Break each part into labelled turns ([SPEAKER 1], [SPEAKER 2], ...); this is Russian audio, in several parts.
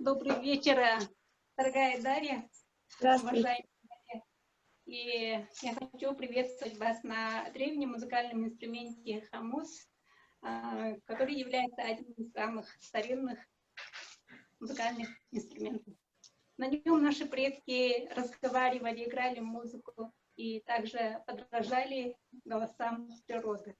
[SPEAKER 1] Добрый вечер, дорогая Дарья.
[SPEAKER 2] Здравствуйте.
[SPEAKER 1] И я хочу приветствовать вас на древнем музыкальном инструменте хамус, который является одним из самых старинных музыкальных инструментов. На нем наши предки разговаривали, играли музыку и также подражали голосам природы.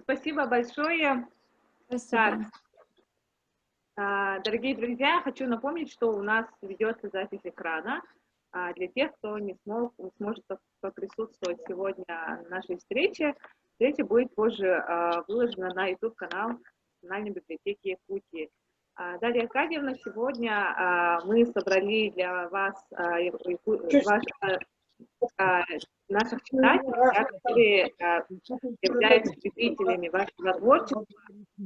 [SPEAKER 3] Спасибо большое.
[SPEAKER 2] Спасибо.
[SPEAKER 3] Так, дорогие друзья, хочу напомнить, что у нас ведется запись экрана. Для тех, кто не сможет поприсутствовать сегодня на нашей встрече, встреча будет позже выложена на YouTube-канал Национальной библиотеки Якутии. Дарья Аркадьевна, сегодня мы собрали для вас наших читателей, которые являются любителями вашего творчества.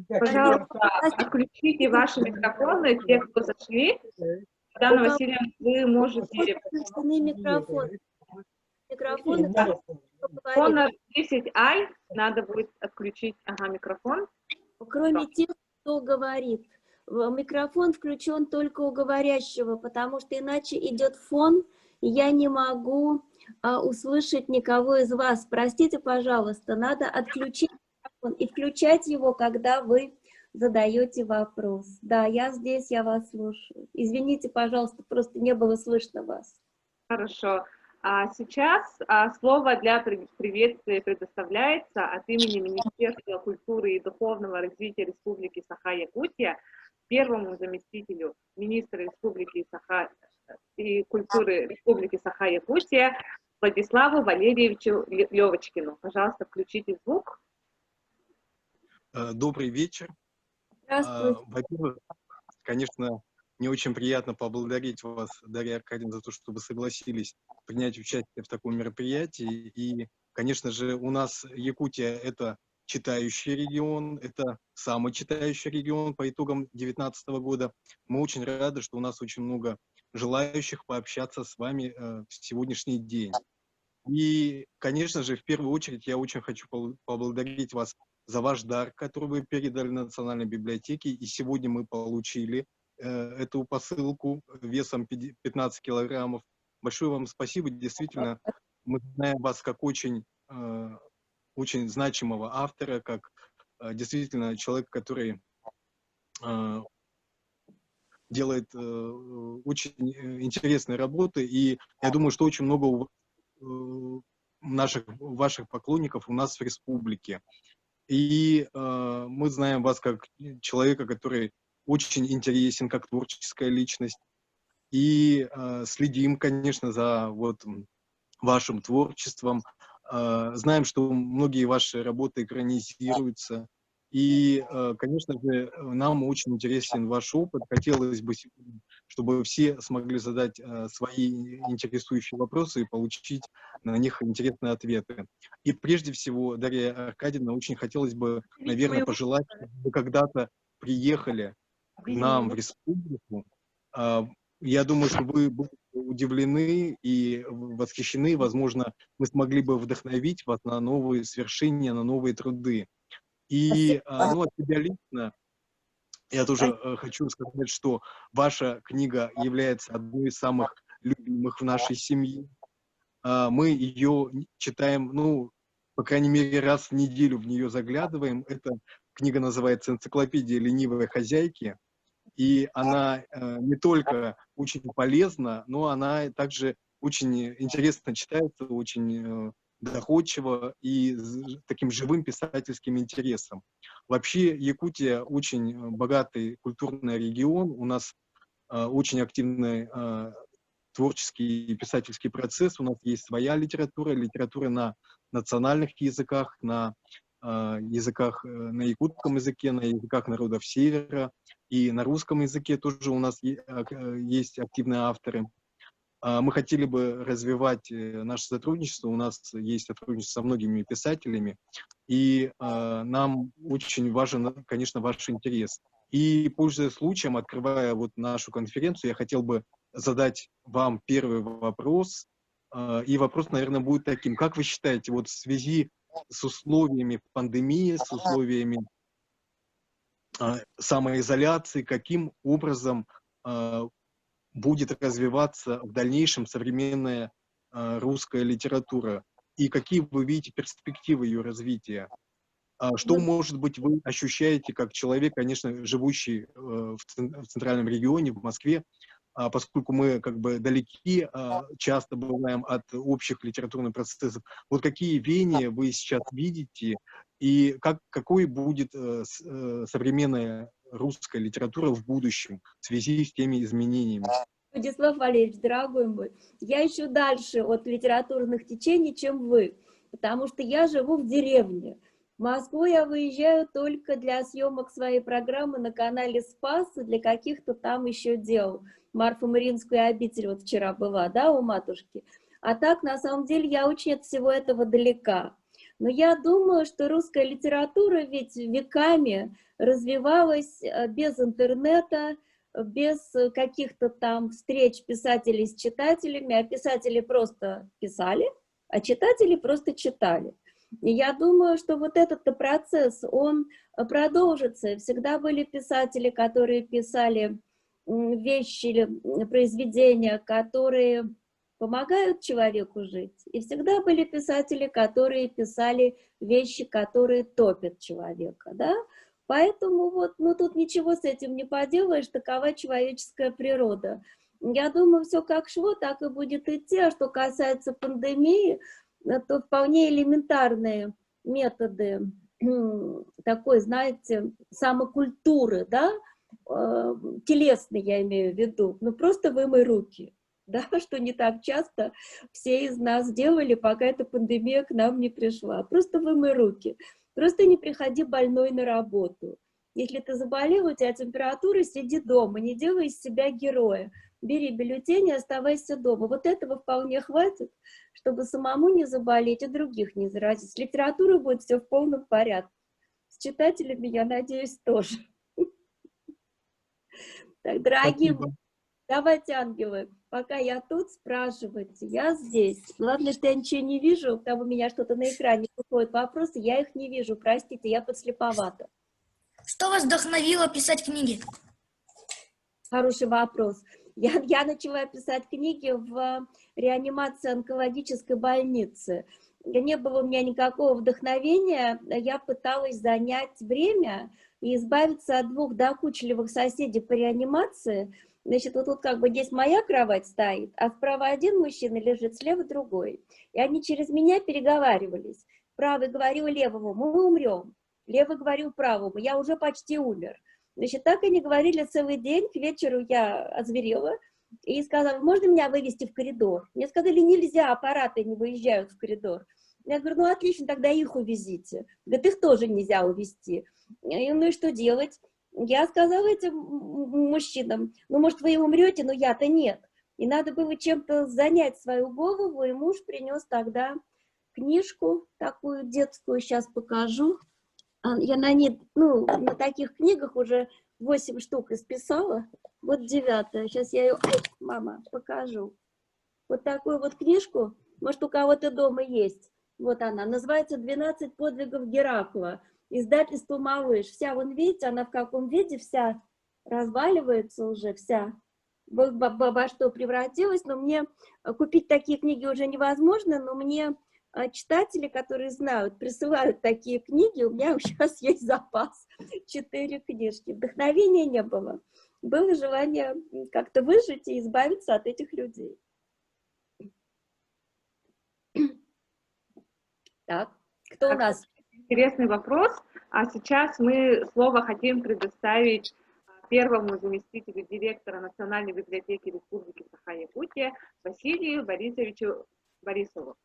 [SPEAKER 3] Пожалуйста, отключите ваши микрофоны, те, кто зашли. Дана Васильевна, вы можете...
[SPEAKER 2] Микрофон. Микрофон
[SPEAKER 3] Honor 10i надо будет отключить микрофон.
[SPEAKER 2] кроме тех, кто говорит. Микрофон включен только у говорящего, потому что иначе идет фон, и я не могу услышать никого из вас. Простите, пожалуйста, надо отключить микрофон и включать его, когда вы задаете вопрос. Да, я здесь, я вас слушаю. Извините, пожалуйста, просто не было слышно вас.
[SPEAKER 3] Хорошо. А сейчас слово для приветствия предоставляется от имени Министерства культуры и духовного развития Республики Саха-Якутия первому заместителю министра Республики и культуры Республики Саха-Якутия Владиславу Валерьевичу Левочкину. Пожалуйста, включите звук.
[SPEAKER 4] Добрый вечер. Во-первых, конечно, мне очень приятно поблагодарить вас, Дарья Аркадьевна, за то, что вы согласились принять участие в таком мероприятии. И, конечно же, у нас Якутия – это читающий регион, это самый читающий регион по итогам 2019 года. Мы очень рады, что у нас очень много желающих пообщаться с вами в сегодняшний день. И, конечно же, в первую очередь я очень хочу поблагодарить вас за ваш дар, который вы передали Национальной библиотеке. И сегодня мы получили эту посылку весом 15 килограммов. Большое вам спасибо. Действительно, мы знаем вас как очень значимого автора, как действительно человек, который делает очень интересные работы. И я думаю, что очень много ваших поклонников у нас в республике. И мы знаем вас как человека, который очень интересен, как творческая личность. И следим, конечно, за вашим творчеством. Знаем, что многие ваши работы экранизируются. И, конечно же, нам очень интересен ваш опыт. Хотелось бы, чтобы все смогли задать свои интересующие вопросы и получить на них интересные ответы. И прежде всего, Дарья Аркадьевна, очень хотелось бы, наверное, пожелать, чтобы вы когда-то приехали к нам в республику. Я думаю, что вы будете удивлены и восхищены. Возможно, мы смогли бы вдохновить вас на новые свершения, на новые труды. И от себя лично я тоже хочу сказать, что ваша книга является одной из самых любимых в нашей семье. Мы ее читаем, по крайней мере, раз в неделю в нее заглядываем. Эта книга называется «Энциклопедия ленивой хозяйки». И она не только очень полезна, но она также очень интересно читается, очень доходчиво и с таким живым писательским интересом. Вообще Якутия очень богатый культурный регион, у нас очень активный творческий и писательский процесс, у нас есть своя литература на национальных языках, на языках, на якутском языке, на языках народов Севера, и на русском языке тоже у нас есть активные авторы. Мы хотели бы развивать наше сотрудничество, у нас есть сотрудничество со многими писателями, и нам очень важен, конечно, ваш интерес. И, пользуясь случаем, открывая нашу конференцию, я хотел бы задать вам первый вопрос, и вопрос, наверное, будет таким: как вы считаете, в связи с условиями пандемии, с условиями самоизоляции, каким образом будет развиваться в дальнейшем современная русская литература? И какие вы видите перспективы ее развития? Что, может быть, вы ощущаете как человек, конечно, живущий в центральном регионе, в Москве, поскольку мы далеки, часто бываем от общих литературных процессов. Какие веяния вы сейчас видите, и какой будет современная русская литература в будущем в связи с теми изменениями?
[SPEAKER 2] Владислав Валерьевич, дорогой мой, я ищу дальше от литературных течений, чем вы, потому что я живу в деревне. В Москву я выезжаю только для съемок своей программы на канале «Спас» и для каких-то там еще дел. Марфу Мариинскую обитель вчера была, да, у матушки. А так, на самом деле, я очень от всего этого далека. Но я думаю, что русская литература ведь веками развивалась без интернета, без каких-то там встреч писателей с читателями, а писатели просто писали, а читатели просто читали. И я думаю, что вот этот процесс, он продолжится. Всегда были писатели, которые писали вещи или произведения, которые помогают человеку жить. И всегда были писатели, которые писали вещи, которые топят человека, да? Поэтому вот, ну тут ничего с этим не поделаешь, такова человеческая природа. Я думаю, все как шло, так и будет идти. А что касается пандемии, то вполне элементарные методы такой, знаете, самокультуры, да, телесной я имею в виду, ну просто вымой руки, да, что не так часто все из нас делали, пока эта пандемия к нам не пришла. Просто вымой руки, просто не приходи больной на работу. Если ты заболел, у тебя температура, сиди дома, не делай из себя героя. Бери бюллетень и оставайся дома. Вот этого вполне хватит, чтобы самому не заболеть и других не заразить. С литературой будет все в полном порядке. С читателями, я надеюсь, тоже. Так, дорогие, давайте, ангелы, пока я тут, спрашивайте. Я здесь. Главное, что я ничего не вижу, там у меня что-то на экране выходят вопросы, я их не вижу. Простите, я подслеповата.
[SPEAKER 5] Что вас вдохновило писать книги?
[SPEAKER 2] Хороший вопрос. Я начала писать книги в реанимации онкологической больницы. Не было у меня никакого вдохновения, я пыталась занять время и избавиться от двух докучливых соседей по реанимации. Значит, вот тут как бы здесь моя кровать стоит, а справа один мужчина лежит, слева другой. И они через меня переговаривались. Правый говорил левому: мы умрем. Левый говорил правому: я уже почти умер. Значит, так они говорили целый день. К вечеру я озверела и сказала: можно меня вывести в коридор? Мне сказали: нельзя, аппараты не выезжают в коридор. Я говорю: ну отлично, тогда их увезите. Говорит: их тоже нельзя увезти. Ну и что делать? Я сказала этим мужчинам: ну может вы и умрете, но я-то нет. И надо было чем-то занять свою голову, и муж принес тогда книжку такую детскую, сейчас покажу. Я на ней, ну, на таких книгах уже 8 штук исписала. Вот 9-я. Сейчас я ее, мама, покажу. Вот такую вот книжку, может, у кого-то дома есть. Вот она, называется «12 подвигов Геракла». Издательство «Малыш». Вся, вон, видите, она в каком виде, вся разваливается уже, вся. Во что превратилась. Но мне купить такие книги уже невозможно, но мне... читатели, которые знают, присылают такие книги. У меня сейчас есть запас 4 книжки. Вдохновения не было. Было желание как-то выжить и избавиться от этих людей. Так, кто у нас?
[SPEAKER 3] Интересный вопрос. А сейчас мы слово хотим предоставить первому заместителю директора Национальной библиотеки Республики Саха-Якутия Василию Борисовичу Борисову.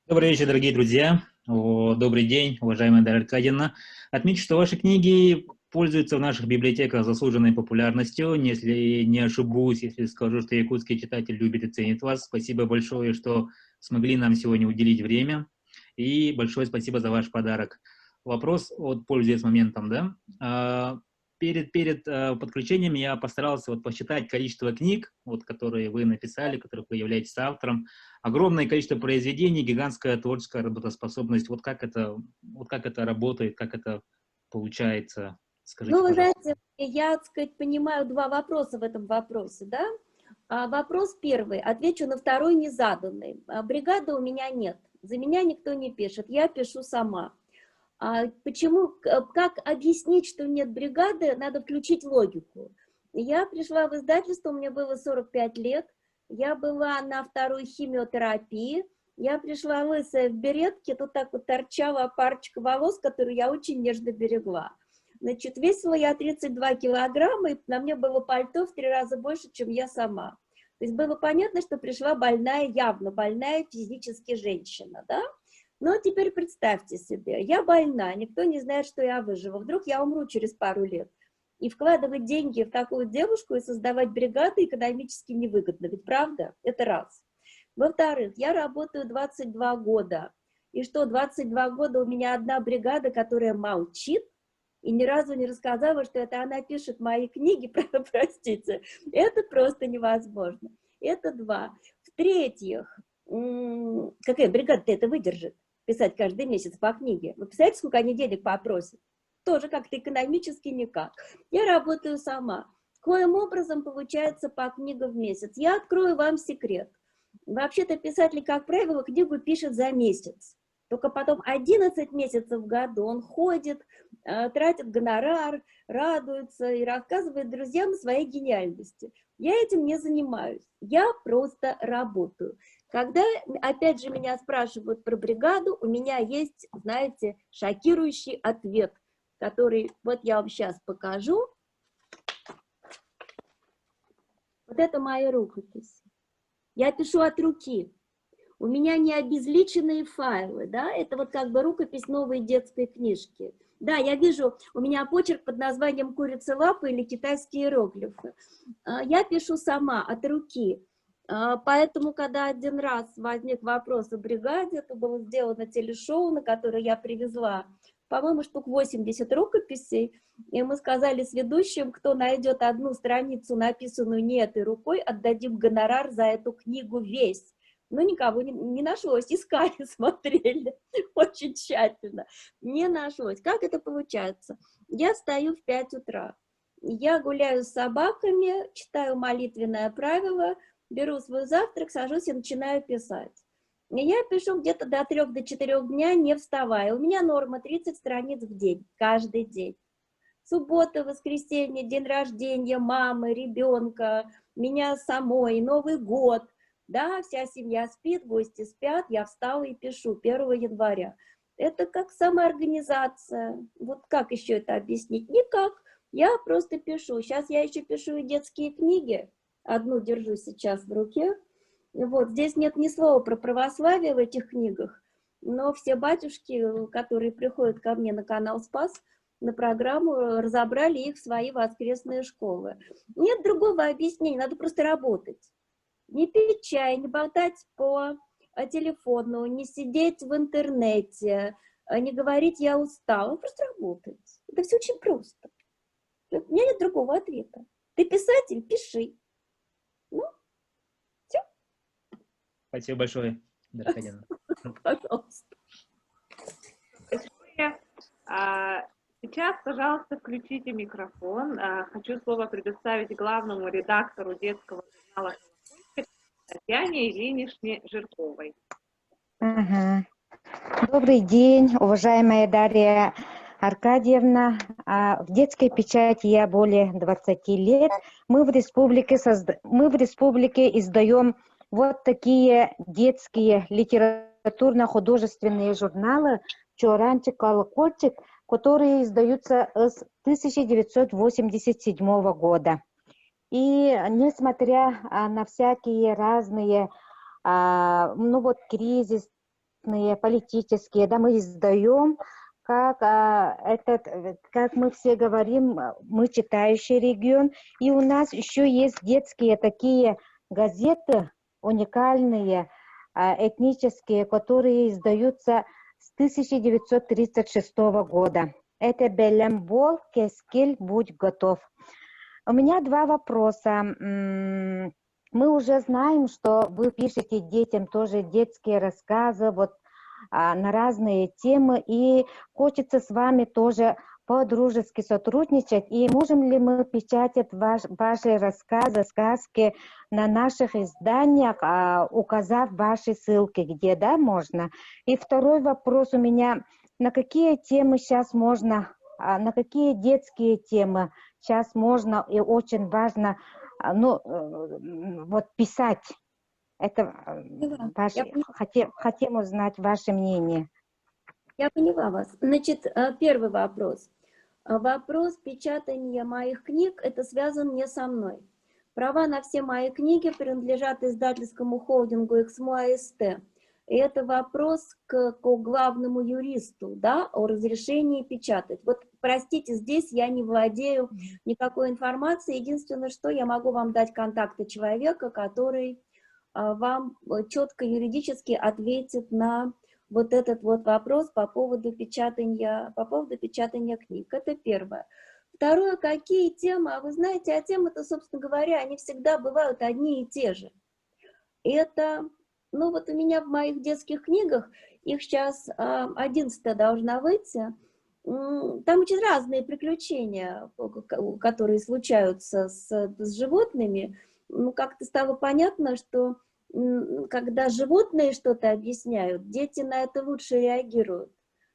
[SPEAKER 6] Добрый вечер, дорогие друзья. Добрый день, уважаемая Дарья Аркадьевна. Отмечу, что ваши книги пользуются в наших библиотеках заслуженной популярностью. Если не ошибусь, если скажу, что якутский читатель любит и ценит вас. Спасибо большое, что смогли нам сегодня уделить время. И большое спасибо за ваш подарок. Вопрос, вот, пользуясь моментом, да. Перед подключением я постарался посчитать количество книг, которые вы написали, которых вы являетесь автором. Огромное количество произведений, гигантская творческая работоспособность. Вот как это работает, как это получается? Скажите,
[SPEAKER 2] ну, вы
[SPEAKER 6] пожалуйста.
[SPEAKER 2] знаете, я, так сказать, понимаю два вопроса в этом вопросе, да? Вопрос первый, отвечу на второй незаданный. Бригады у меня нет, за меня никто не пишет, я пишу сама. Почему, как объяснить, что нет бригады, надо включить логику. Я пришла в издательство, мне было 45 лет, я была на 2-й химиотерапии, я пришла лысая в беретке, тут так вот торчала парочка волос, которую я очень нежно берегла. Значит, весила я 32 килограмма, и на мне было пальто в 3 раза больше, чем я сама. То есть было понятно, что пришла больная, явно больная физически женщина, да? Но теперь представьте себе, я больна, никто не знает, что я выживу. Вдруг я умру через пару лет. И вкладывать деньги в такую девушку и создавать бригады экономически невыгодно. Ведь правда? Это раз. Во-вторых, я работаю 22 года. И что, 22 года у меня одна бригада, которая молчит и ни разу не рассказала, что это она пишет мои книги, простите. Это просто невозможно. Это два. В-третьих, какая бригада-то это выдержит? Писать каждый месяц по книге. Вы представляете, сколько они денег попросят? Тоже как-то экономически никак. Я работаю сама. Коим образом получается по книге в месяц? Я открою вам секрет. Вообще-то писатель, как правило, книгу пишет за месяц. Только потом 11 месяцев в году он ходит, тратит гонорар, радуется и рассказывает друзьям о своей гениальности. Я этим не занимаюсь. Я просто работаю. Когда, опять же, меня спрашивают про бригаду, у меня есть, знаете, шокирующий ответ, который вот я вам сейчас покажу. Вот это мои рукописи. Я пишу от руки. У меня не обезличенные файлы, да, это вот как бы рукопись новой детской книжки. Да, я вижу, у меня почерк под названием «Курица лапа» или «Китайские иероглифы». Я пишу сама, от руки. Поэтому, когда один раз возник вопрос о бригаде, это было сделано телешоу, на которое я привезла, по-моему, штук 80 рукописей, и мы сказали с ведущим, кто найдет одну страницу, написанную не этой рукой, отдадим гонорар за эту книгу весь. Но никого не нашлось, искали, смотрели очень тщательно, не нашлось. Как это получается? Я встаю в 5 утра, я гуляю с собаками, читаю молитвенное правило, беру свой завтрак, сажусь и начинаю писать. И я пишу где-то до 3-4 дня, не вставая. У меня норма 30 страниц в день, каждый день. Суббота, воскресенье, день рождения мамы, ребенка, меня самой, Новый год. Да, вся семья спит, гости спят, я встала и пишу 1 января. Это как самоорганизация. Вот как еще это объяснить? Никак. Я просто пишу. Сейчас я еще пишу и детские книги. Одну держу сейчас в руке. Вот, здесь нет ни слова про православие в этих книгах, но все батюшки, которые приходят ко мне на канал «Спас», на программу, разобрали их в свои воскресные школы. Нет другого объяснения, надо просто работать. Не пить чай, не болтать по телефону, не сидеть в интернете, не говорить «я устал», просто работать. Это все очень просто. У меня нет другого ответа. Ты писатель, пиши. Ну, все.
[SPEAKER 6] Спасибо большое, Дар'я.
[SPEAKER 2] Пожалуйста.
[SPEAKER 3] Сейчас, пожалуйста, включите микрофон. Хочу слово предоставить главному редактору детского журнала Татьяне Ильиничне Жирковой.
[SPEAKER 7] Добрый день, уважаемая Дарья Аркадьевна. В детской печати я более 20 лет. Мы в республике издаем вот такие детские литературно-художественные журналы «Чоранчик, колокольчик», которые издаются с 1987 года. И несмотря на всякие разные, ну вот, кризисные, политические, да, мы издаем, как мы все говорим, мы читающий регион, и у нас еще есть детские такие газеты, уникальные, этнические, которые издаются с 1936 года. Это «Белембол», «Кескиль», «Будь готов». У меня два вопроса. Мы уже знаем, что вы пишете детям тоже детские рассказы вот, на разные темы, и хочется с вами тоже по-дружески сотрудничать. И можем ли мы печатать ваши рассказы, сказки на наших изданиях, указав ваши ссылки, где, да, можно? И второй вопрос у меня, на какие темы сейчас можно, на какие детские темы сейчас можно и очень важно, ну, вот писать? Это хотим узнать ваше мнение.
[SPEAKER 2] Я поняла вас. Значит, первый вопрос. Вопрос печатания моих книг, это связан не со мной. Права на все мои книги принадлежат издательскому холдингу «Эксмо АСТ». И это вопрос к главному юристу, да, о разрешении печатать. Вот, простите, здесь я не владею никакой информацией. Единственное, что я могу вам дать контакты человека, который вам четко юридически ответит на вот этот вот вопрос по поводу печатания книг. Это первое. Второе, какие темы? А вы знаете, а темы-то, собственно говоря, они всегда бывают одни и те же. Это, ну вот у меня в моих детских книгах, их сейчас 11 должна выйти, там очень разные приключения, которые случаются с животными. Ну, как-то стало понятно, что когда животные что-то объясняют, дети на это лучше реагируют.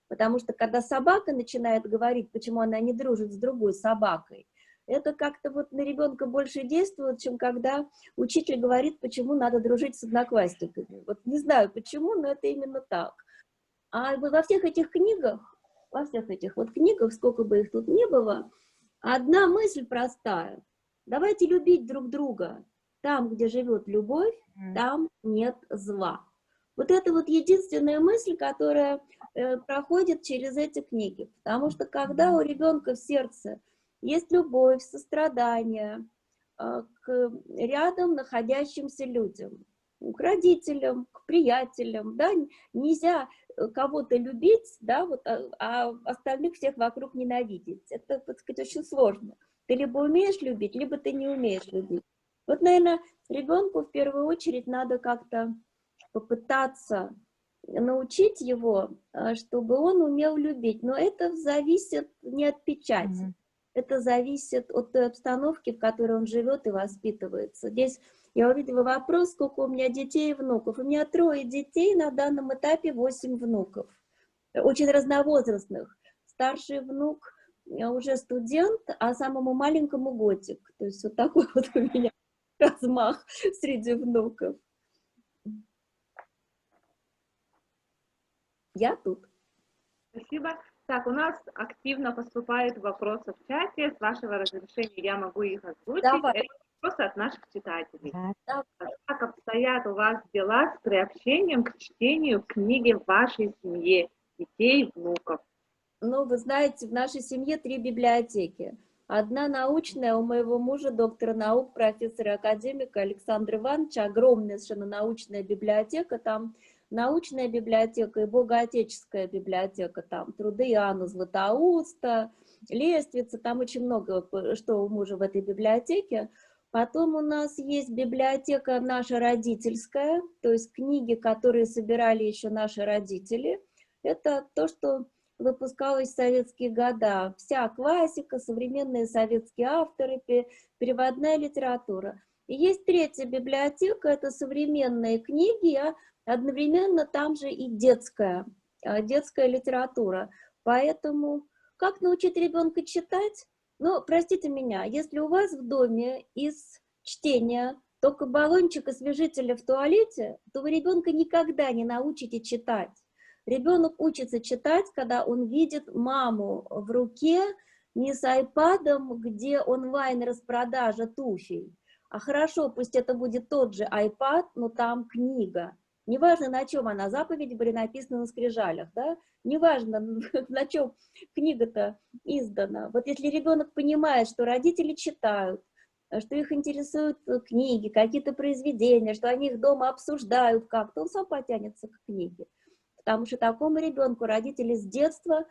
[SPEAKER 2] Потому что когда собака начинает говорить, почему она не дружит с другой собакой, это как-то вот на ребенка больше действует, чем когда учитель говорит, почему надо дружить с одноклассниками. Вот не знаю почему, но это именно так. А во всех этих книгах, сколько бы их тут ни было, одна мысль простая. Давайте любить друг друга. Там, где живет любовь, там нет зла. Вот это вот единственная мысль, которая проходит через эти книги. Потому что когда у ребенка в сердце есть любовь, сострадание к рядом находящимся людям, к родителям, к приятелям, да, нельзя кого-то любить, да, вот, а остальных всех вокруг ненавидеть. Это, так сказать, очень сложно. Ты либо умеешь любить, либо ты не умеешь любить. Вот, наверное, ребенку в первую очередь надо как-то попытаться научить его, чтобы он умел любить. Но это зависит не от печати, это зависит от той обстановки, в которой он живет и воспитывается. Здесь я увидела вопрос, сколько у меня детей и внуков. У меня 3 детей, на данном этапе 8 внуков, очень разновозрастных. Старший внук уже студент, а самому маленькому годик. То есть вот такой вот у меня размах среди внуков. Я тут.
[SPEAKER 3] Спасибо. Так, у нас активно поступают вопросы в чате. С вашего разрешения я могу их озвучить.
[SPEAKER 2] Давай.
[SPEAKER 3] Это вопросы от наших читателей.
[SPEAKER 7] Да.
[SPEAKER 3] Как обстоят у вас дела с приобщением к чтению книги в вашей семье, детей и внуков?
[SPEAKER 2] Ну, вы знаете, в нашей семье 3 библиотеки. Одна научная у моего мужа, доктора наук, профессора академика Александра Ивановича, огромная совершенно научная библиотека, там научная библиотека и богоотеческая библиотека, там труды Иоанна Златоуста, Лествица, там очень много что у мужа в этой библиотеке. Потом у нас есть библиотека наша родительская, то есть книги, которые собирали еще наши родители. Это то, что выпускалась в советские года. Вся классика, современные советские авторы, переводная литература. И есть 3-я библиотека, это современные книги, а одновременно там же и детская литература. Поэтому как научить ребенка читать? Ну, простите меня, если у вас в доме из чтения только баллончик освежителя в туалете, то вы ребенка никогда не научите читать. Ребенок учится читать, когда он видит маму в руке, не с айпадом, где онлайн-распродажа туфель, а хорошо, пусть это будет тот же iPad, но там книга. Неважно, на чем она, заповеди были написаны на скрижалях, да? Неважно, на чем книга-то издана. Вот если ребенок понимает, что родители читают, что их интересуют книги, какие-то произведения, что они их дома обсуждают как-то, он сам потянется к книге. Потому что такому ребенку родители с детства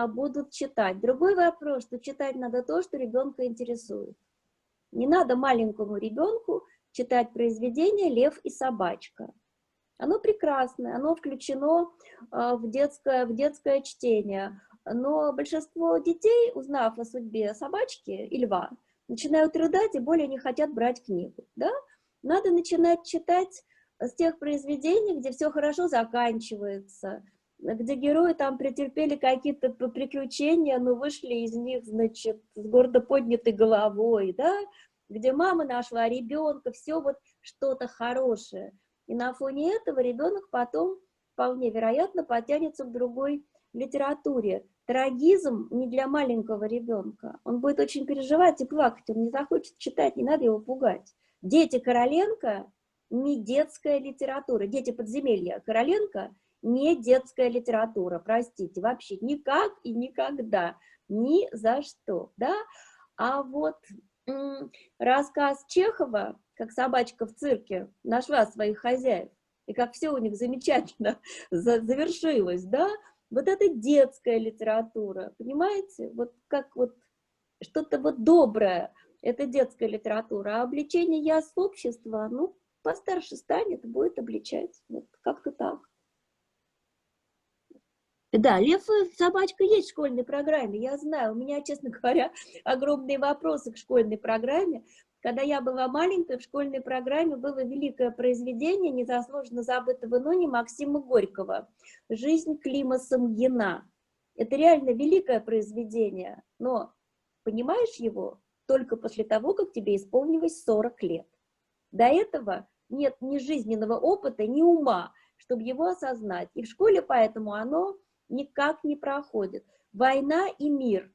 [SPEAKER 2] будут читать. Другой вопрос, что читать надо то, что ребенка интересует. Не надо маленькому ребенку читать произведение «Лев и собачка». Оно прекрасное, оно включено в детское чтение. Но большинство детей, узнав о судьбе собачки и льва, начинают рыдать и более не хотят брать книгу. Да? Надо начинать читать с тех произведений, где все хорошо заканчивается, где герои там претерпели какие-то приключения, но вышли из них, значит, с гордо поднятой головой, да? Где мама нашла ребенка, все вот что-то хорошее. И на фоне этого ребенок потом, вполне вероятно, потянется к другой литературе. Трагизм не для маленького ребенка. Он будет очень переживать и плакать, он не захочет читать, не надо его пугать. «Дети Короленко» не детская литература. «Дети подземелья» Короленко не детская литература, простите, вообще никак и никогда, ни за что, да? А вот рассказ Чехова, как собачка в цирке нашла своих хозяев, и как все у них замечательно завершилось, да, вот это детская литература, понимаете? Вот как вот что-то вот доброе, это детская литература, а обличение яств общества, ну, постарше станет, будет обличать, вот как-то так. Да, «Лев и собачка» есть в школьной программе, я знаю. У меня, честно говоря, огромные вопросы к школьной программе. Когда я была маленькой, в школьной программе было великое произведение незаслуженно забытого ныне Максима Горького «Жизнь Клима Самгина». Это реально великое произведение, но понимаешь его только после того, как тебе исполнилось 40 лет. До этого нет ни жизненного опыта, ни ума, чтобы его осознать. И в школе поэтому оно никак не проходит. «Война и мир».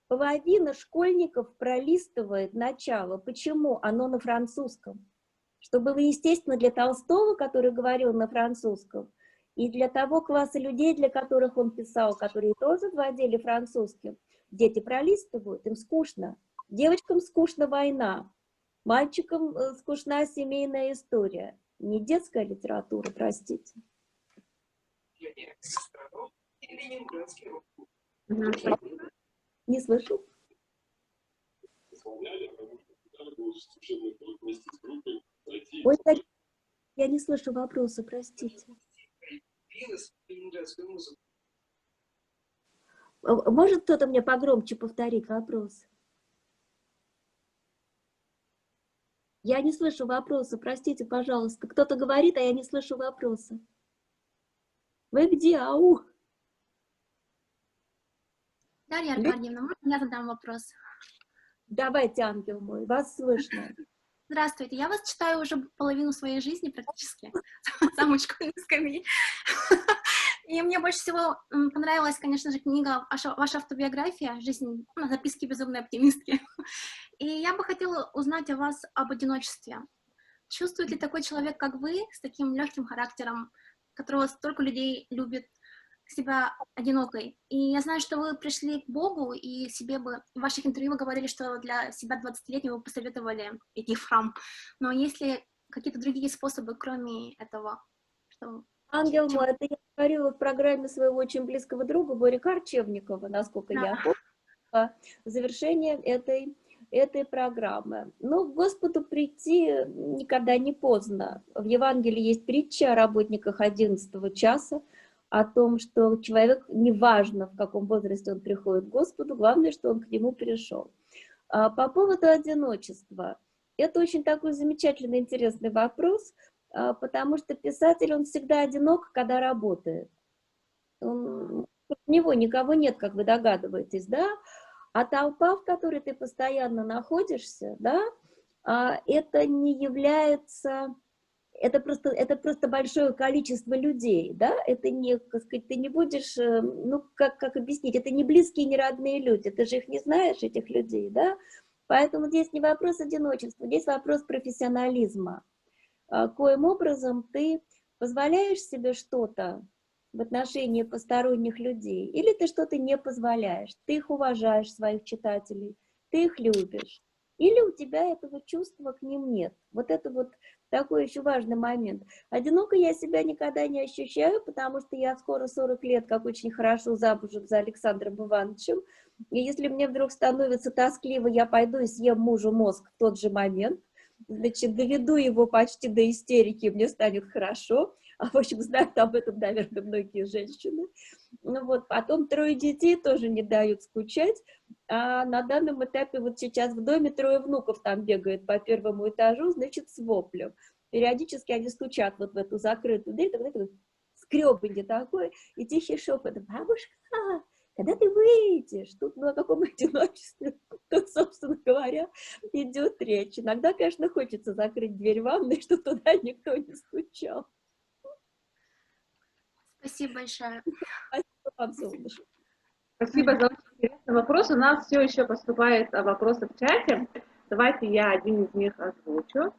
[SPEAKER 2] Половина школьников пролистывает начало. Почему? Оно на французском. Что было естественно для Толстого, который говорил на французском, и для того класса людей, для которых он писал, которые тоже владели французским. Дети пролистывают, им скучно. Девочкам скучна война, мальчикам скучна семейная история. Не детская литература, простите. Не слышу. Ой, я не слышу вопроса, простите. Может кто-то мне погромче повторить вопрос? Я не слышу вопроса, простите, пожалуйста. Кто-то говорит, а я не слышу вопроса. Вы где, ау?
[SPEAKER 8] Дарья Аркадьевна, можно я задам вопрос?
[SPEAKER 2] Давайте, ангел мой, вас слышно.
[SPEAKER 8] Здравствуйте, я вас читаю уже половину своей жизни практически, самой школьной скамьи. И мне больше всего понравилась, конечно же, книга, ваша автобиография «Жизнь», записки безумной оптимистки. И я бы хотела узнать о вас об одиночестве. Чувствует ли такой человек, как вы, с таким легким характером, которого столько людей любит, себя одинокой? И я знаю, что вы пришли к Богу, и себе бы в ваших интервью вы говорили, что для себя 20-летнего вы посоветовали идти в храм. Но есть ли какие-то другие способы, кроме этого? Что...
[SPEAKER 2] Ангел мой, это я говорила в программе своего очень близкого друга Бори Корчевникова, насколько я помню, завершение этой программы. Но к Господу прийти никогда не поздно. В Евангелии есть притча о работниках 11 часа, о том, что человек, неважно в каком возрасте он приходит к Господу, главное, что он к нему пришел. По поводу одиночества. Это очень такой замечательный, интересный вопрос, потому что писатель, он всегда одинок, когда работает. У него никого нет, как вы догадываетесь, да? А толпа, в которой ты постоянно находишься, да, это не является... Это просто большое количество людей, да, это не, так сказать, ты не будешь, ну, как объяснить, это не близкие, не родные люди, ты же их не знаешь, этих людей, да, поэтому здесь не вопрос одиночества, здесь вопрос профессионализма, коим образом ты позволяешь себе что-то в отношении посторонних людей, или ты что-то не позволяешь, ты их уважаешь, своих читателей, ты их любишь, или у тебя этого чувства к ним нет, вот это вот такой еще важный момент. Одиноко я себя никогда не ощущаю, потому что я скоро 40 лет, как очень хорошо замужем за Александром Ивановичем. И если мне вдруг становится тоскливо, я пойду и съем мужу мозг в тот же момент. Значит, доведу его почти до истерики, мне станет хорошо. А, в общем, знают об этом, наверное, многие женщины. Ну вот, потом 3 детей тоже не дают скучать. А на данном этапе вот сейчас в доме 3 внуков там бегают по 1-му этажу, значит, с воплем. Периодически они стучат вот в эту закрытую дверь, такой скребанье такое, и тихий шепот: «Бабушка, когда ты выйдешь?» Тут ну, о каком одиночестве, тут, собственно говоря, идет речь. Иногда, конечно, хочется закрыть дверь ванной, чтобы туда никто не стучал.
[SPEAKER 8] Спасибо большое.
[SPEAKER 2] Спасибо вам, солнышко.
[SPEAKER 3] Спасибо за очень интересный вопрос. У нас все еще поступает вопросы в чате. Давайте я один из них озвучу.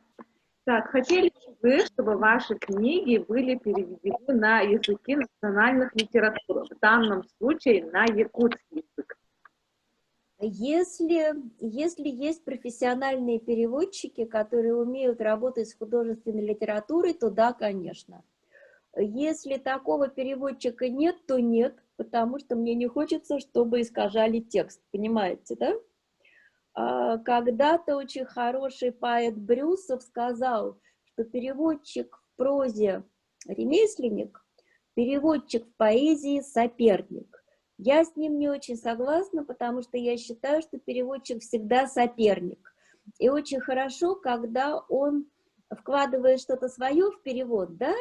[SPEAKER 3] Так, хотели ли вы, чтобы ваши книги были переведены на языки национальных литератур, в данном случае на якутский язык?
[SPEAKER 2] Если есть профессиональные переводчики, которые умеют работать с художественной литературой, то да, конечно. Если такого переводчика нет, то нет, потому что мне не хочется, чтобы искажали текст, понимаете, да? Когда-то очень хороший поэт Брюсов сказал, что переводчик в прозе ремесленник, переводчик в поэзии соперник. Я с ним не очень согласна, потому что я считаю, что переводчик всегда соперник. И очень хорошо, когда он вкладывает что-то свое в перевод, да,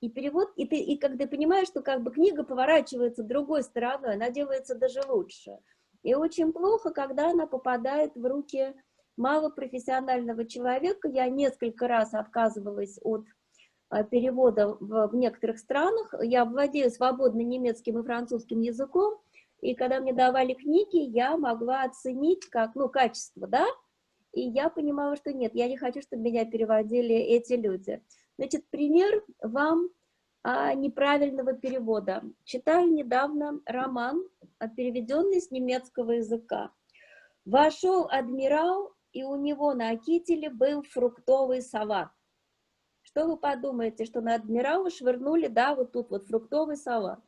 [SPEAKER 2] и перевод, и когда ты понимаешь, что как бы книга поворачивается другой стороной, она делается даже лучше. И очень плохо, когда она попадает в руки малопрофессионального человека. Я несколько раз отказывалась от перевода в некоторых странах. Я владею свободно немецким и французским языком, и когда мне давали книги, я могла оценить как, качество, да, и я понимала, что нет, я не хочу, чтобы меня переводили эти люди. Значит, пример вам неправильного перевода. Читаю недавно роман, переведенный с немецкого языка. Вошел адмирал, и у него на кителе был фруктовый салат. Что вы подумаете, что на адмирала швырнули, да, вот тут вот фруктовый салат.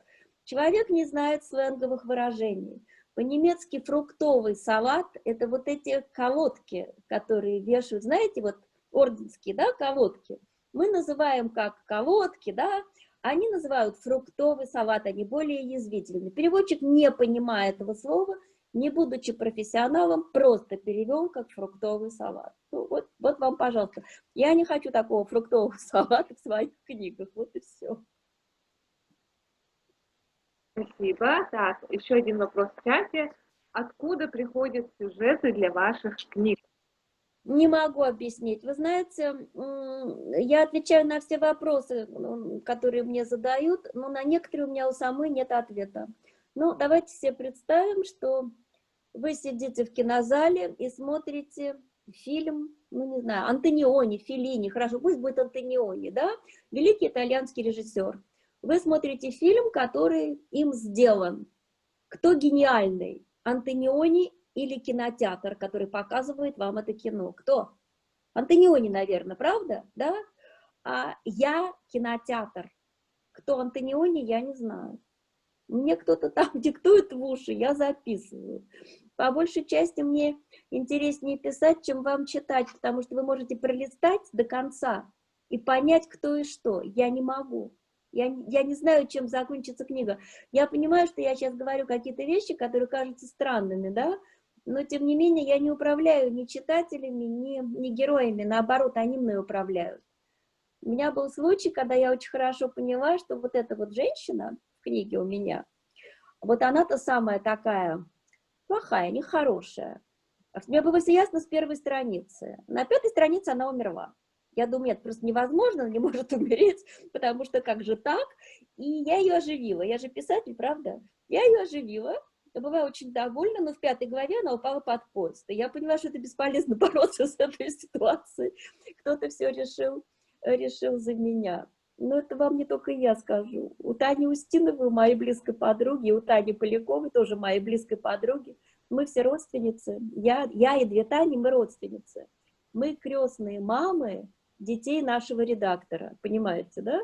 [SPEAKER 2] Человек не знает сленговых выражений. По-немецки фруктовый салат – это вот эти колодки, которые вешают, знаете, вот орденские, да, колодки. Мы называем как колодки, да, они называют фруктовый салат, они более язвительны. Переводчик, не понимая этого слова, не будучи профессионалом, просто перевел как фруктовый салат. Ну, вот вам, пожалуйста. Я не хочу такого фруктового салата в своих книгах. Вот и все.
[SPEAKER 3] Спасибо. Так, еще один вопрос в чате. Откуда приходят сюжеты для ваших книг?
[SPEAKER 2] Не могу объяснить. Вы знаете, я отвечаю на все вопросы, которые мне задают, но на некоторые у меня у самой нет ответа. Ну, давайте себе представим, что вы сидите в кинозале и смотрите фильм, ну, не знаю, Антониони, Феллини, хорошо, пусть будет Антониони, да, великий итальянский режиссер. Вы смотрите фильм, который им сделан. Кто гениальный? Антониони или кинотеатр, который показывает вам это кино? Кто? Антониони, наверное, правда? Да? А я кинотеатр. Кто Антониони, я не знаю. Мне кто-то там диктует в уши, я записываю. По большей части мне интереснее писать, чем вам читать, потому что вы можете пролистать до конца и понять, кто и что. Я не могу. Я не знаю, чем закончится книга. Я понимаю, что я сейчас говорю какие-то вещи, которые кажутся странными, да, но тем не менее я не управляю ни читателями, ни героями, наоборот, они мной управляют. У меня был случай, когда я очень хорошо поняла, что вот эта вот женщина в книге у меня, вот она-то самая такая плохая, нехорошая. Мне было все ясно с первой страницы. На 5-й странице она умерла. Я думаю, нет, просто невозможно, она не может умереть, потому что как же так? И я ее оживила. Я же писатель, правда? Я ее оживила. Я была очень довольна, но в 5-й главе она упала под поезд. И я поняла, что это бесполезно бороться с этой ситуацией. Кто-то все решил за меня. Но это вам не только я скажу. У Тани Устиновой, у моей близкой подруги, у Тани Поляковой, тоже моей близкой подруги, мы все родственницы. Я и 2 Тани, мы родственницы. Мы крестные мамы детей нашего редактора, понимаете, да?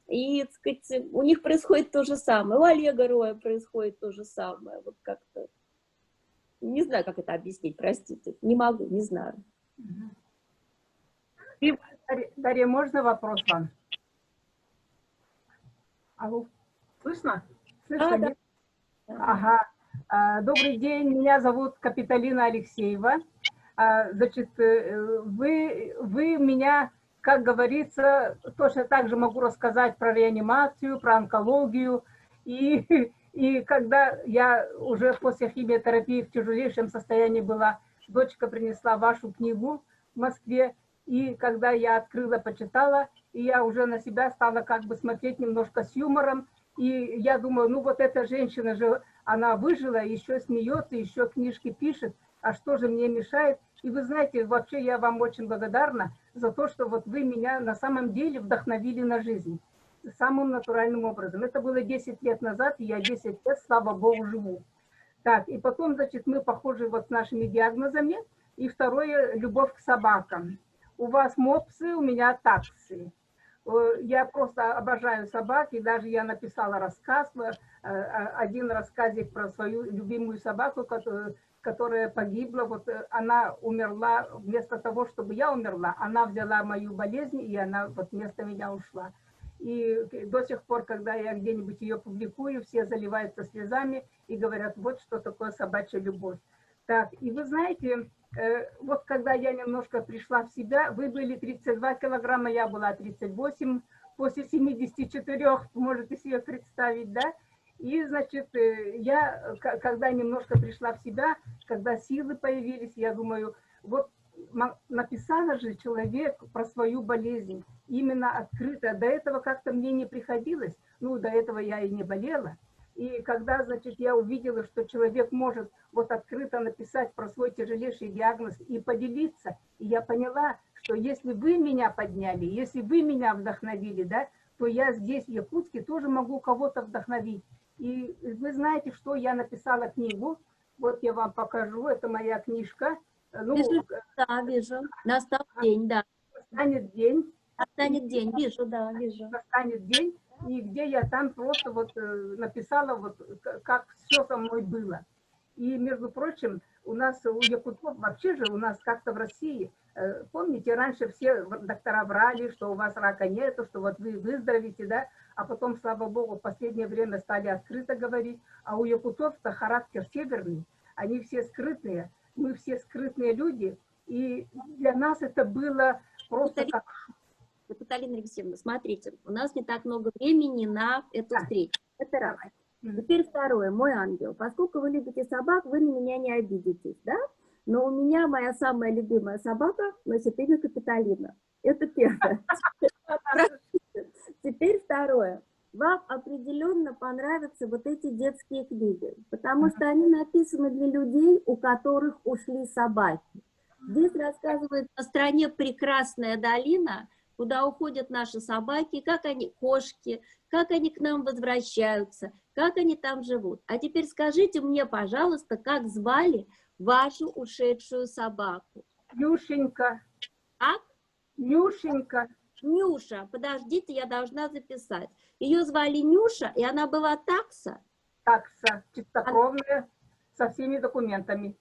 [SPEAKER 2] И, так сказать, у них происходит то же самое. У Олега Роя происходит то же самое. Вот как-то, не знаю, как это объяснить, простите. Не могу, не знаю.
[SPEAKER 9] Дарья, можно вопрос вам? Алло, слышно? Слышно,
[SPEAKER 2] да.
[SPEAKER 9] нет? Ага. Добрый день, меня зовут Капиталина Алексеева. Значит, вы меня, как говорится, точно так же могу рассказать про реанимацию, про онкологию. И когда я уже после химиотерапии в тяжелейшем состоянии была, дочка принесла вашу книгу в Москве, и когда я открыла, почитала, и я уже на себя стала как бы смотреть немножко с юмором, и я думаю, ну вот эта женщина же, она выжила, еще смеется, еще книжки пишет, а что же мне мешает? И вы знаете, вообще я вам очень благодарна за то, что вот вы меня на самом деле вдохновили на жизнь самым натуральным образом. Это было 10 лет назад, и я 10 лет, слава Богу, живу. Так, и потом, значит, мы похожи вот с нашими диагнозами. И второе, любовь к собакам. У вас мопсы, у меня таксы. Я просто обожаю собак, и даже я написала рассказ, один рассказик про свою любимую собаку, которая погибла. Вот она умерла, вместо того, чтобы я умерла, она взяла мою болезнь, и она вот вместо меня ушла. И до сих пор, когда я где-нибудь ее публикую, все заливаются слезами и говорят, вот что такое собачья любовь. Так, и вы знаете, вот когда я немножко пришла в себя, вы были 32 килограмма, я была 38, после 74, можете себе представить, да? И, значит, я, когда немножко пришла в себя, когда силы появились, я думаю, вот написала же человек про свою болезнь, именно открыто. До этого как-то мне не приходилось, ну, до этого я и не болела. И когда, значит, я увидела, что человек может вот открыто написать про свой тяжелейший диагноз и поделиться, и я поняла, что если вы меня подняли, если вы меня вдохновили, да, то я здесь, в Якутске, тоже могу кого-то вдохновить. И вы знаете, что я написала книгу, вот я вам покажу, это моя книжка. Ну,
[SPEAKER 2] вижу, да, вижу. Настал день, да.
[SPEAKER 9] Настанет день.
[SPEAKER 2] Настанет день, вижу, да, вижу.
[SPEAKER 9] Настанет день, и где я там просто вот написала, вот как все со мной было. И, между прочим, у нас у якутов, вообще же у нас как-то в России, помните, раньше все доктора врали, что у вас рака нету, что вот вы выздоровите, да, а потом, слава богу, в последнее время стали открыто говорить, а у якутов-то характер северный, они все скрытные, мы все скрытные люди, и для нас это было просто как...
[SPEAKER 2] Каталина Алексеевна, смотрите, у нас не так много времени на эту встречу. Это раз. Теперь второе, мой ангел. Поскольку вы любите собак, вы на меня не обидитесь, да? Но у меня моя самая любимая собака носит имя Капитолина. Это первое. Теперь второе. Вам определенно понравятся вот эти детские книги, потому что они написаны для людей, у которых ушли собаки. Здесь рассказывают о стране прекрасная долина, куда уходят наши собаки, как они, кошки, как они к нам возвращаются, как они там живут. А теперь скажите мне, пожалуйста, как звали вашу ушедшую собаку?
[SPEAKER 9] Нюшенька.
[SPEAKER 2] Как?
[SPEAKER 9] Нюшенька.
[SPEAKER 2] Нюша. Подождите, я должна записать. Ее звали Нюша, и она была такса?
[SPEAKER 9] Такса, чистокровная, со всеми документами.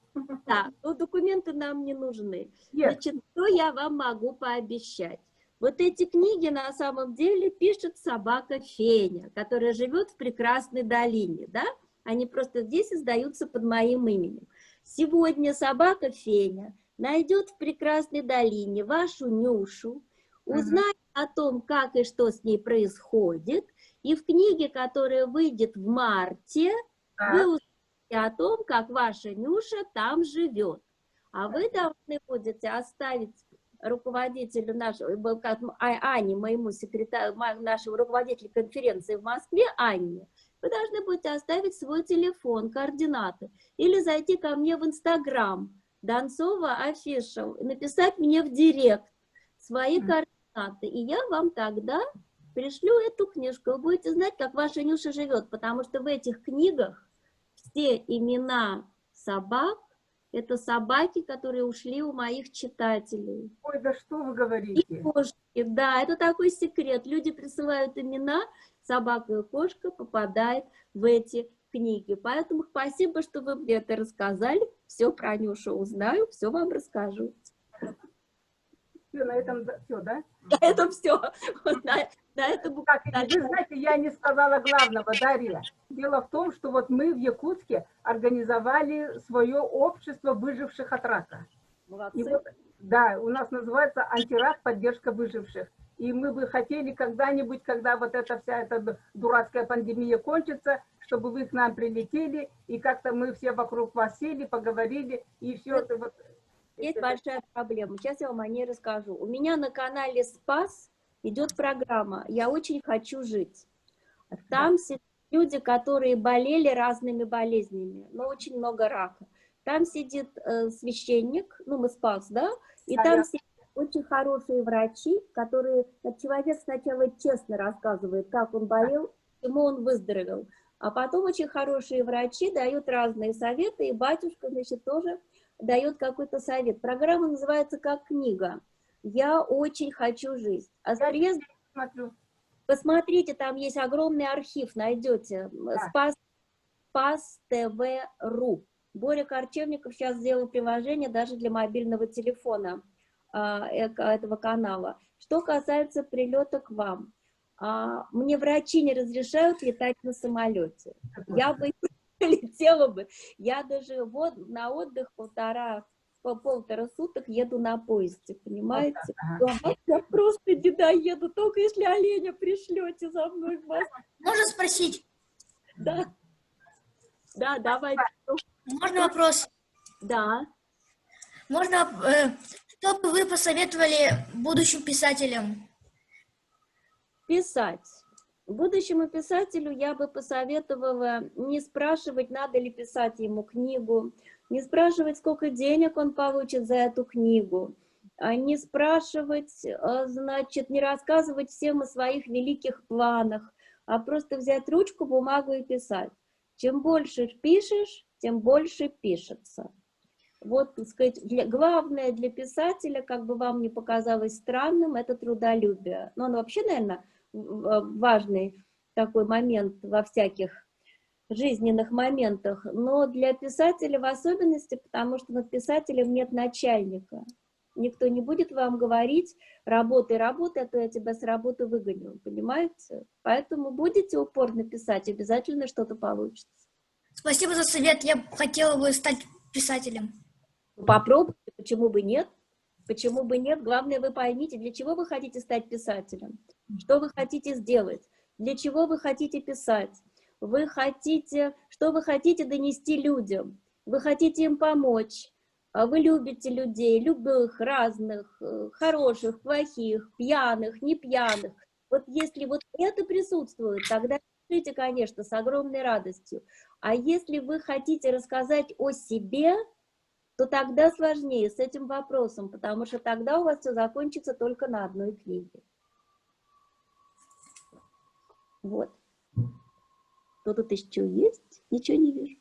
[SPEAKER 2] Да, но документы нам не нужны.
[SPEAKER 9] Нет.
[SPEAKER 2] Значит, что я вам могу пообещать? Вот эти книги на самом деле пишет собака Феня, которая живет в прекрасной долине, да? Они просто здесь издаются под моим именем. Сегодня собака Феня найдет в прекрасной долине вашу Нюшу, узнает о том, как и что с ней происходит, и в книге, которая выйдет в марте, вы узнаете о том, как ваша Нюша там живет. А вы должны будете оставить руководителю нашего, Ане, моему секретарю, нашему руководителю конференции в Москве, Анне, вы должны будете оставить свой телефон, координаты, или зайти ко мне в Инстаграм, Донцова Official, и написать мне в директ свои координаты, и я вам тогда пришлю эту книжку. Вы будете знать, как ваша Нюша живет, потому что в этих книгах все имена собак — это собаки, которые ушли у моих читателей.
[SPEAKER 9] Ой, да что вы говорите?
[SPEAKER 2] И кошки, да, это такой секрет. Люди присылают имена, собака и кошка попадает в эти книги. Поэтому спасибо, что вы мне это рассказали. Все про Нюшу узнаю, все вам расскажу.
[SPEAKER 9] Все, на этом все, да?
[SPEAKER 2] На этом все. На этом...
[SPEAKER 9] Так, вы знаете, я не сказала главного, Дарья. Дело в том, что вот мы в Якутске организовали свое общество выживших от рака. И вот, да, у нас называется «Антирак. Поддержка выживших». И мы бы хотели когда-нибудь, когда вот эта вся эта дурацкая пандемия кончится, чтобы вы к нам прилетели, и как-то мы все вокруг вас сели, поговорили, и все это вот...
[SPEAKER 2] Есть большая проблема. Сейчас я вам о ней расскажу. У меня на канале «Спас» идет программа «Я очень хочу жить». Там сидят люди, которые болели разными болезнями, но очень много рака. Там сидит священник, ну мы «Спас», да, и там сидят очень хорошие врачи, которые, человек сначала честно рассказывает, как он болел, почему он выздоровел. А потом очень хорошие врачи дают разные советы, и батюшка, значит, тоже дает какой-то совет. Программа называется как книга «Я очень хочу жизнь». А с приездом, посмотрите, там есть огромный архив, найдете, Спас ТВ.ру. Боря Корчевников сейчас сделал приложение даже для мобильного телефона этого канала. Что касается прилета к вам, мне врачи не разрешают летать на самолете. Я бы летела бы. Я даже вот на отдых полтора суток еду на поезде, понимаете? Я просто не доеду, только если оленя пришлете за мной в Москву.
[SPEAKER 5] Можно спросить?
[SPEAKER 2] Да. Да, давайте.
[SPEAKER 5] Можно вопрос?
[SPEAKER 2] Да.
[SPEAKER 5] Можно, что бы вы посоветовали будущим писателям?
[SPEAKER 2] Писать. Будущему писателю я бы посоветовала не спрашивать, надо ли писать ему книгу, не спрашивать, сколько денег он получит за эту книгу, не спрашивать, значит, не рассказывать всем о своих великих планах, а просто взять ручку, бумагу и писать. Чем больше пишешь, тем больше пишется. Вот, так сказать, главное для писателя, как бы вам ни показалось странным, это трудолюбие. Но он вообще, наверное, важный такой момент во всяких жизненных моментах, но для писателя в особенности, потому что над писателем нет начальника. Никто не будет вам говорить: работай, работай, а то я тебя с работы выгоню, понимаете? Поэтому будете упорно писать, обязательно что-то получится.
[SPEAKER 5] Спасибо за совет, я хотела бы стать писателем.
[SPEAKER 2] Попробуйте, почему бы нет? Почему бы нет? Главное, вы поймите, для чего вы хотите стать писателем, что вы хотите сделать, для чего вы хотите писать, что вы хотите донести людям, вы хотите им помочь, вы любите людей, любых, разных, хороших, плохих, пьяных, не пьяных. Вот если вот это присутствует, тогда пишите, конечно, с огромной радостью. А если вы хотите рассказать о себе, то тогда сложнее с этим вопросом, потому что тогда у вас все закончится только на одной книге. Вот. Что тут еще есть? Ничего не вижу.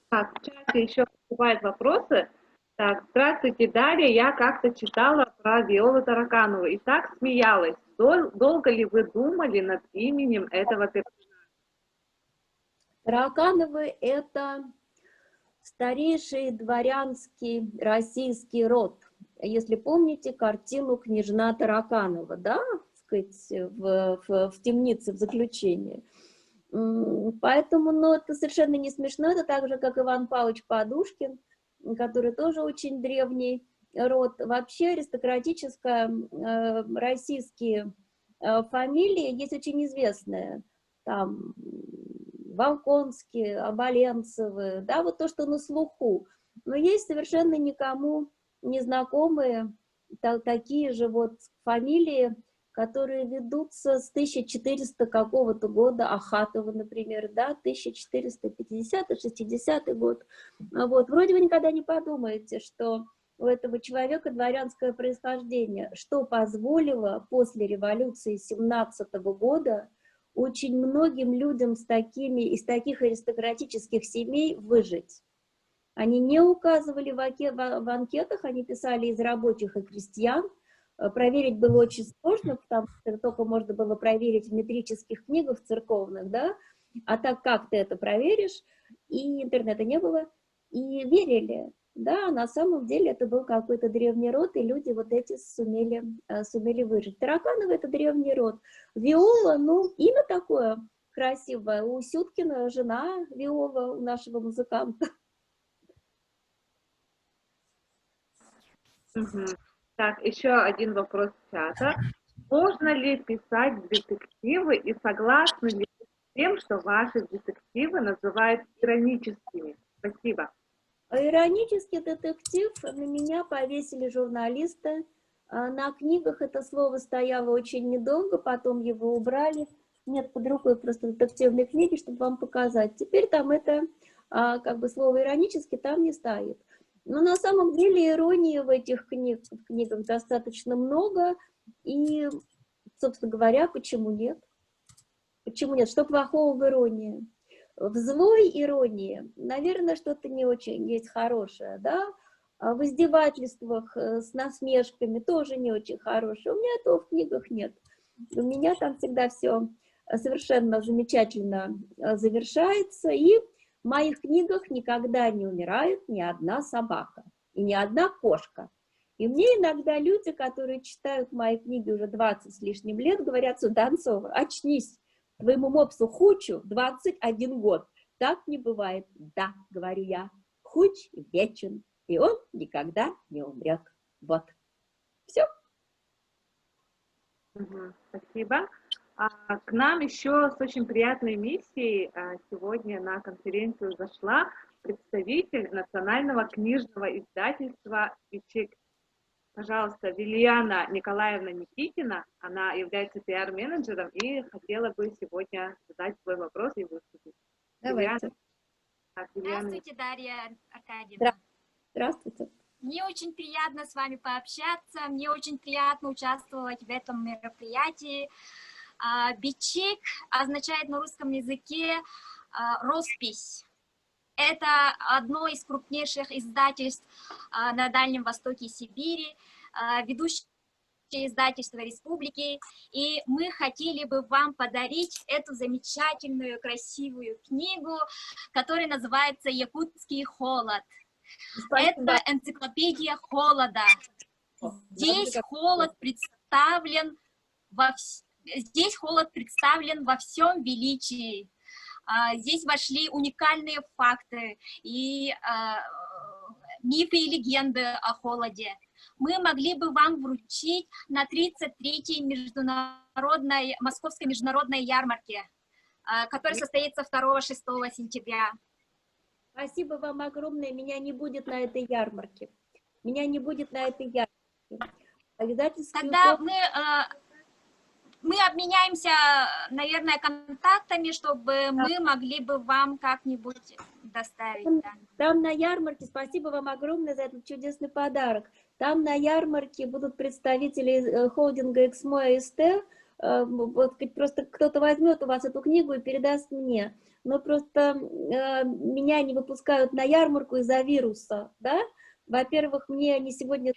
[SPEAKER 3] Так, в чате еще бывают вопросы. Так, здравствуйте, Дарья. Я как-то читала про Виолу Тараканову и так смеялась. Долго ли вы думали над именем этого персонажа?
[SPEAKER 2] Таракановы — это старейший дворянский российский род. Если помните картину «Княжна Тараканова», да, так сказать, в темнице, в заключении. Поэтому, ну, это совершенно не смешно, это так же, как Иван Павлович Подушкин, который тоже очень древний род. Вообще аристократическая российские фамилии есть очень известные, там Волконские, Оболенцевы, да, вот то, что на слуху. Но есть совершенно никому незнакомые такие же вот фамилии, которые ведутся с 1400 какого-то года, Ахатова, например, да, 1450-60 год. Вот. Вроде вы никогда не подумаете, что у этого человека дворянское происхождение, что позволило после революции 17 года очень многим людям из таких аристократических семей выжить. Они не указывали в анкетах, они писали из рабочих и крестьян. Проверить было очень сложно, потому что это только можно было проверить в метрических книгах церковных, да, а так как ты это проверишь, и интернета не было, и верили, да, на самом деле это был какой-то древний род, и люди вот эти сумели выжить. Таракановы — это древний род. Виола, ну, имя такое красивое, у Сюткина жена Виола, у нашего музыканта.
[SPEAKER 3] Так, еще один вопрос в чата. Можно ли писать детективы и согласны ли вы с тем, что ваши детективы называют ироническими? Спасибо.
[SPEAKER 2] Иронический детектив на меня повесили журналисты. На книгах это слово стояло очень недолго, потом его убрали. Нет под рукой просто детективной книги, чтобы вам показать. Теперь там это, как бы слово иронически там не стоит. Но на самом деле иронии в этих книгах достаточно много. И, собственно говоря, почему нет? Почему нет? Что плохого в иронии? В злой иронии, наверное, что-то не очень есть хорошее, да? А в издевательствах с насмешками тоже не очень хорошее. У меня этого в книгах нет. У меня там всегда все совершенно замечательно завершается, и в моих книгах никогда не умирает ни одна собака и ни одна кошка. И мне иногда люди, которые читают мои книги уже 20 с лишним лет, говорят: Суданцова, очнись, твоему мопсу Хучу 21 год. Так не бывает. Да, говорю я, Хуч вечен, и он никогда не умрет. Вот. Все.
[SPEAKER 3] Спасибо. К нам еще с очень приятной миссией сегодня на конференцию зашла представитель национального книжного издательства «Бичик». Пожалуйста, Вильяна Николаевна Никитина, она является пиар-менеджером и хотела бы сегодня задать свой вопрос и выступить.
[SPEAKER 2] Давайте.
[SPEAKER 10] Здравствуйте, Дарья Аркадьевна.
[SPEAKER 2] Здравствуйте.
[SPEAKER 10] Мне очень приятно с вами пообщаться, мне очень приятно участвовать в этом мероприятии. Бичик означает на русском языке роспись. Это одно из крупнейших издательств на Дальнем Востоке Сибири, ведущее издательство республики, и мы хотели бы вам подарить эту замечательную, красивую книгу, которая называется «Якутский холод».
[SPEAKER 2] Спасибо.
[SPEAKER 10] Это энциклопедия холода. Здесь холод представлен во всем величии. Здесь вошли уникальные факты и мифы и легенды о холоде. Мы могли бы вам вручить на 33-й Московской международной ярмарке, которая состоится 2-6 сентября.
[SPEAKER 2] Спасибо вам огромное. Меня не будет на этой ярмарке.
[SPEAKER 10] Тогда мы обменяемся, наверное, контактами, чтобы мы могли бы вам как-нибудь доставить. Да.
[SPEAKER 2] Там на ярмарке, спасибо вам огромное за этот чудесный подарок. Там на ярмарке будут представители холдинга «Эксмо АСТ». Вот просто кто-то возьмет у вас эту книгу и передаст мне. Но просто меня не выпускают на ярмарку из-за вируса, да? Во-первых, мне не сегодня,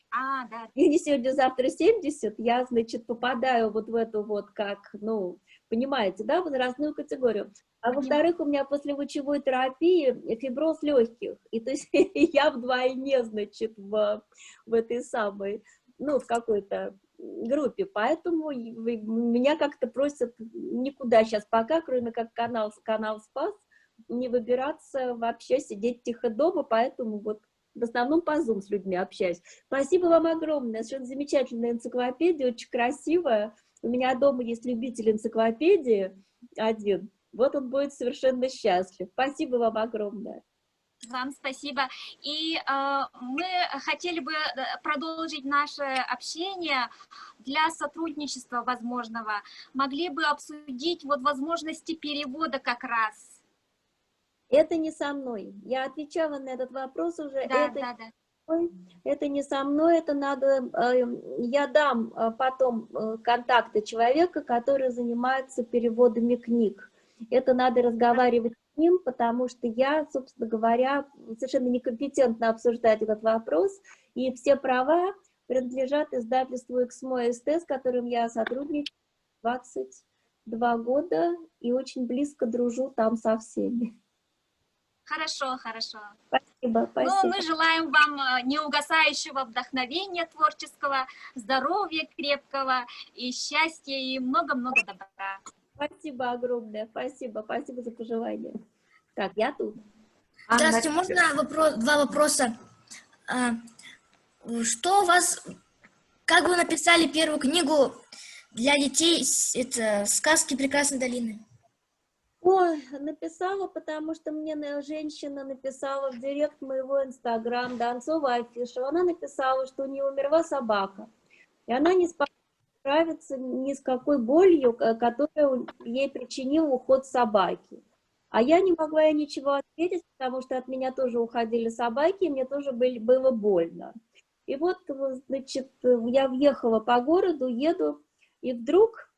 [SPEAKER 2] завтра 70, я, значит, попадаю вот в эту вот, как, ну, понимаете, да, возрастную категорию. А во-вторых, у меня после лучевой терапии фиброз легких, и то есть я вдвойне, значит, в этой самой, ну, в какой-то группе, поэтому меня как-то просят никуда сейчас пока, кроме как канал «Спас», не выбираться вообще, сидеть тихо дома, поэтому вот в основном по Zoom с людьми общаюсь. Спасибо вам огромное, совершенно замечательная энциклопедия, очень красивая. У меня дома есть любитель энциклопедии один, вот он будет совершенно счастлив. Спасибо вам огромное.
[SPEAKER 10] Вам спасибо. И мы хотели бы продолжить наше общение для сотрудничества возможного. Могли бы обсудить вот возможности перевода как раз.
[SPEAKER 2] Это не со мной. Я отвечала на этот вопрос уже. Это не со мной, это надо... Я дам потом контакты человека, который занимается переводами книг. Это надо разговаривать с ним, потому что я, собственно говоря, совершенно некомпетентно обсуждать этот вопрос, и все права принадлежат издательству «Эксмо АСТ», с которым я сотрудничаю 22 года и очень близко дружу там со всеми.
[SPEAKER 10] Хорошо, хорошо.
[SPEAKER 2] Спасибо, спасибо.
[SPEAKER 10] Ну, мы желаем вам неугасающего вдохновения творческого, здоровья крепкого и счастья, и много-много добра.
[SPEAKER 2] Спасибо огромное, спасибо за пожелания. Так, я тут.
[SPEAKER 5] Здравствуйте, можно два вопроса? Что у вас, как вы написали первую книгу для детей, это «Сказки прекрасной долины»?
[SPEAKER 2] Ой, написала, потому что мне женщина написала в директ моего инстаграм, Донцова Афиша, она написала, что у нее умерла собака, и она не справится ни с какой болью, которую ей причинил уход собаки. А я не могла ей ничего ответить, потому что от меня тоже уходили собаки, и мне тоже было больно. И вот, значит, я въехала по городу, еду, и вдруг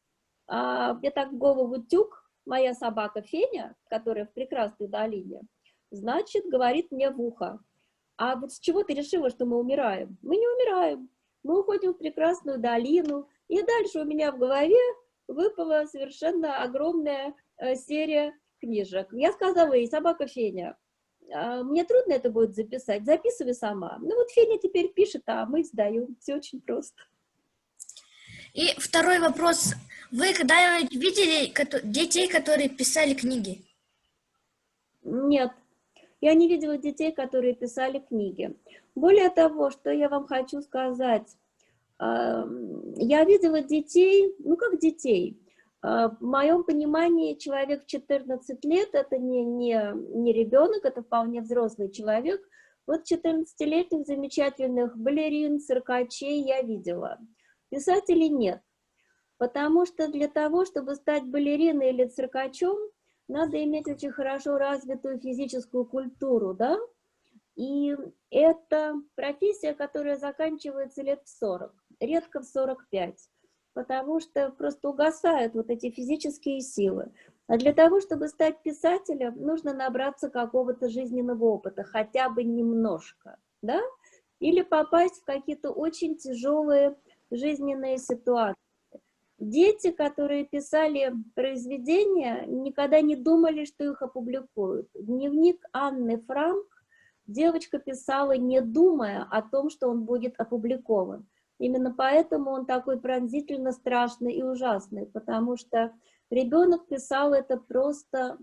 [SPEAKER 2] мне так в голову тюк, моя собака Феня, которая в прекрасной долине, значит, говорит мне в ухо: а вот с чего ты решила, что мы умираем? Мы не умираем, мы уходим в прекрасную долину, и дальше у меня в голове выпала совершенно огромная серия книжек. Я сказала ей: собака Феня, мне трудно это будет записать, записывай сама. Ну вот Феня теперь пишет, а мы сдаем, все очень просто.
[SPEAKER 5] И второй вопрос. Вы когда-нибудь видели детей, которые писали книги?
[SPEAKER 2] Нет, я не видела детей, которые писали книги. Более того, что я вам хочу сказать, я видела детей, ну как детей. В моем понимании человек в 14 лет это не ребенок, это вполне взрослый человек. Вот 14-летних замечательных балерин, циркачей я видела. Писателей нет, потому что для того, чтобы стать балериной или циркачом, надо иметь очень хорошо развитую физическую культуру, да? И это профессия, которая заканчивается лет в 40, редко в 45, потому что просто угасают вот эти физические силы. А для того, чтобы стать писателем, нужно набраться какого-то жизненного опыта, хотя бы немножко, да? Или попасть в какие-то очень тяжелые жизненные ситуации. Дети, которые писали произведения, никогда не думали, что их опубликуют. Дневник Анны Франк девочка писала, не думая о том, что он будет опубликован. Именно поэтому он такой пронзительно страшный и ужасный, потому что ребенок писал это просто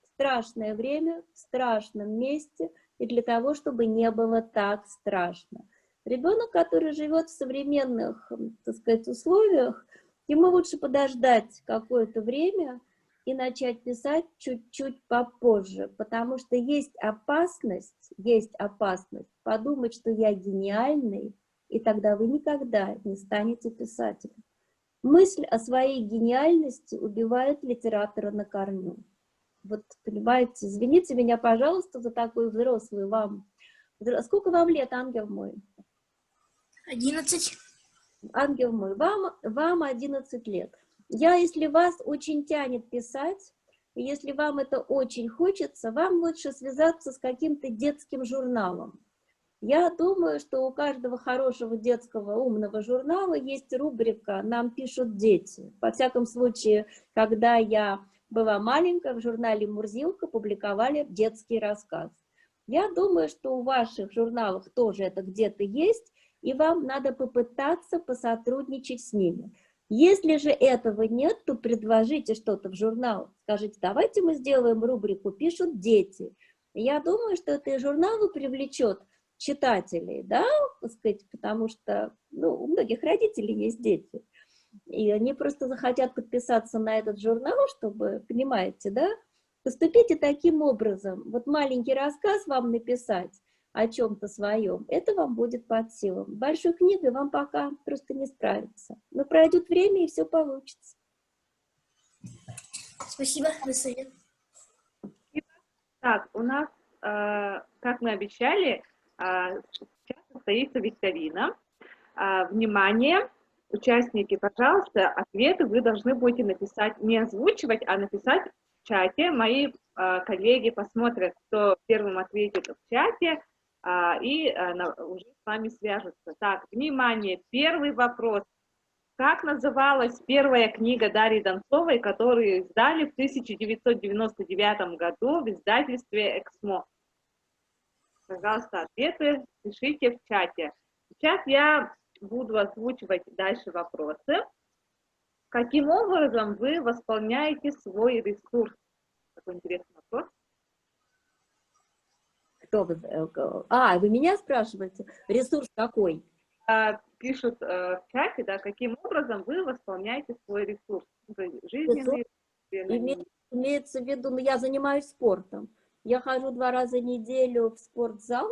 [SPEAKER 2] в страшное время, в страшном месте, и для того, чтобы не было так страшно. Ребенок, который живет в современных, так сказать, условиях, ему лучше подождать какое-то время и начать писать чуть-чуть попозже, потому что есть опасность подумать, что я гениальный, и тогда вы никогда не станете писателем. Мысль о своей гениальности убивает литератора на корню. Вот, понимаете, извините меня, пожалуйста, за такой взрослый вам. Сколько вам лет, ангел мой?
[SPEAKER 5] 11.
[SPEAKER 2] Ангел мой, вам 11 лет. Если вас очень тянет писать, и если вам это очень хочется, вам лучше связаться с каким-то детским журналом. Я думаю, что у каждого хорошего детского умного журнала есть рубрика «Нам пишут дети». Во всяком случае, когда я была маленькая, в журнале «Мурзилка» публиковали детский рассказ. Я думаю, что у ваших журналов тоже это где-то есть, и вам надо попытаться посотрудничать с ними. Если же этого нет, то предложите что-то в журнал. Скажите: давайте мы сделаем рубрику «Пишут дети». Я думаю, что это и журнал привлечет читателей, да, так сказать, потому что у многих родителей есть дети. И они просто захотят подписаться на этот журнал, чтобы, понимаете, да, поступите таким образом. Вот маленький рассказ вам написать о чем-то своем, это вам будет под силам. Большой книгой вам пока просто не справиться. Но пройдет время, и все получится.
[SPEAKER 5] Спасибо за совет.
[SPEAKER 3] Так, у нас, как мы обещали, сейчас состоится викторина. Внимание, участники, пожалуйста, ответы вы должны будете написать, не озвучивать, а написать в чате. Мои коллеги посмотрят, кто первым ответит в чате, и уже с вами свяжутся. Так, внимание, первый вопрос. Как называлась первая книга Дарьи Донцовой, которую издали в 1999 году в издательстве «Эксмо»? Пожалуйста, ответы пишите в чате. Сейчас я буду озвучивать дальше вопросы. Каким образом вы восполняете свой ресурс? Такой интересный вопрос.
[SPEAKER 2] Вы меня спрашиваете? Ресурс какой?
[SPEAKER 3] Пишут в чате, да, каким образом вы восполняете свой ресурс? Жизненный.
[SPEAKER 2] Имеется в виду, я занимаюсь спортом. Я хожу 2 раза в неделю в спортзал,